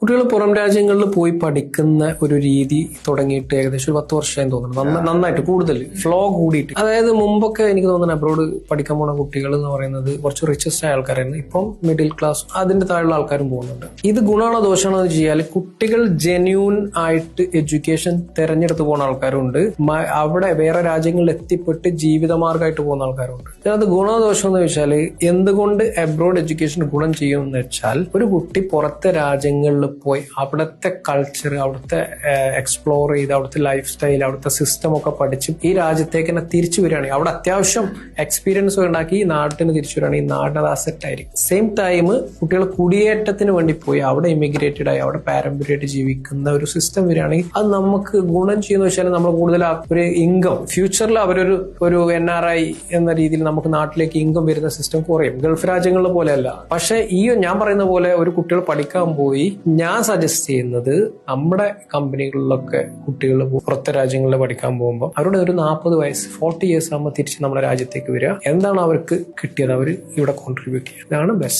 കുട്ടികൾ പുറം രാജ്യങ്ങളിൽ പോയി പഠിക്കുന്ന ഒരു രീതി തുടങ്ങിയിട്ട് ഏകദേശം ഒരു 10 വർഷമായി തോന്നുന്നു. നന്നായിട്ട് കൂടുതൽ ഫ്ലോ കൂടിയിട്ട്. അതായത് മുമ്പൊക്കെ എനിക്ക് തോന്നുന്നു അബ്രോഡ് പഠിക്കാൻ പോണ കുട്ടികൾ എന്ന് പറയുന്നത് കുറച്ച് റിച്ചസ്റ്റ് ആയ ആൾക്കാരായിരുന്നു. ഇപ്പം മിഡിൽ ക്ലാസ് അതിന്റെ താഴെയുള്ള ആൾക്കാരും പോകുന്നുണ്ട്. ഇത് ഗുണമാണോ ദോഷമാണോ എന്ന് വെച്ചാൽ കുട്ടികൾ ജെന്യൂൻ ആയിട്ട് എഡ്യൂക്കേഷൻ തെരഞ്ഞെടുത്ത് പോകുന്ന ആൾക്കാരുണ്ട്. അവിടെ വേറെ രാജ്യങ്ങളിൽ എത്തിപ്പെട്ട് ജീവിതമാർഗമായിട്ട് പോകുന്ന ആൾക്കാരുണ്ട്. അത് ഗുണമോ ദോഷം എന്ന് വെച്ചാൽ എന്തുകൊണ്ട് അബ്രോഡ് എഡ്യൂക്കേഷൻ ഗുണം ചെയ്യുമെന്ന് വെച്ചാൽ ഒരു കുട്ടി പുറത്തെ രാജ്യങ്ങളിൽ പോയി അവിടുത്തെ കൾച്ചർ, അവിടുത്തെ എക്സ്പ്ലോർ ചെയ്ത് അവിടുത്തെ ലൈഫ് സ്റ്റൈൽ, അവിടുത്തെ സിസ്റ്റം ഒക്കെ പഠിച്ച് ഈ രാജ്യത്തേക്ക് തന്നെ തിരിച്ചു വരികയാണെങ്കിൽ അവിടെ അത്യാവശ്യം എക്സ്പീരിയൻസ് ഉണ്ടാക്കി ഈ നാട്ടിന് തിരിച്ചു വരികയാണെങ്കിൽ നാടിന് അസെറ്റ് ആയിരിക്കും. സെയിം ടൈം കുട്ടികൾ കുടിയേറ്റത്തിന് വേണ്ടി പോയി അവിടെ ഇമിഗ്രേറ്റഡ് ആയി അവിടെ പാരമ്പര്യമായിട്ട് ജീവിക്കുന്ന ഒരു സിസ്റ്റം വരികയാണെങ്കിൽ അത് നമുക്ക് ഗുണം ചെയ്യുന്ന വെച്ചാൽ നമ്മൾ കൂടുതൽ ഒരു ഇൻകം ഫ്യൂച്ചറിൽ ഒരു NRI എന്ന രീതിയിൽ നമുക്ക് നാട്ടിലേക്ക് ഇൻകം വരുന്ന സിസ്റ്റം കുറയും. ഗൾഫ് രാജ്യങ്ങളിലെ പോലെയല്ല. പക്ഷെ ഈ ഞാൻ പറയുന്ന പോലെ ഒരു കുട്ടികൾ പഠിക്കാൻ പോയി ഞാൻ സജസ്റ്റ് ചെയ്യുന്നത് നമ്മുടെ കമ്പനികളിലൊക്കെ കുട്ടികൾ പുറത്തെ രാജ്യങ്ങളിൽ പഠിക്കാൻ പോകുമ്പോൾ അവരുടെ ഒരു 40 വയസ്സ് 40 ഇയേഴ്സ് ആകുമ്പോൾ തിരിച്ച് നമ്മുടെ രാജ്യത്തേക്ക് വരിക. എന്താണ് അവർക്ക് കിട്ടിയത് അവർ ഇവിടെ കോൺട്രിബ്യൂട്ട് ചെയ്യുക. ഇതാണ് ബെസ്റ്റ്.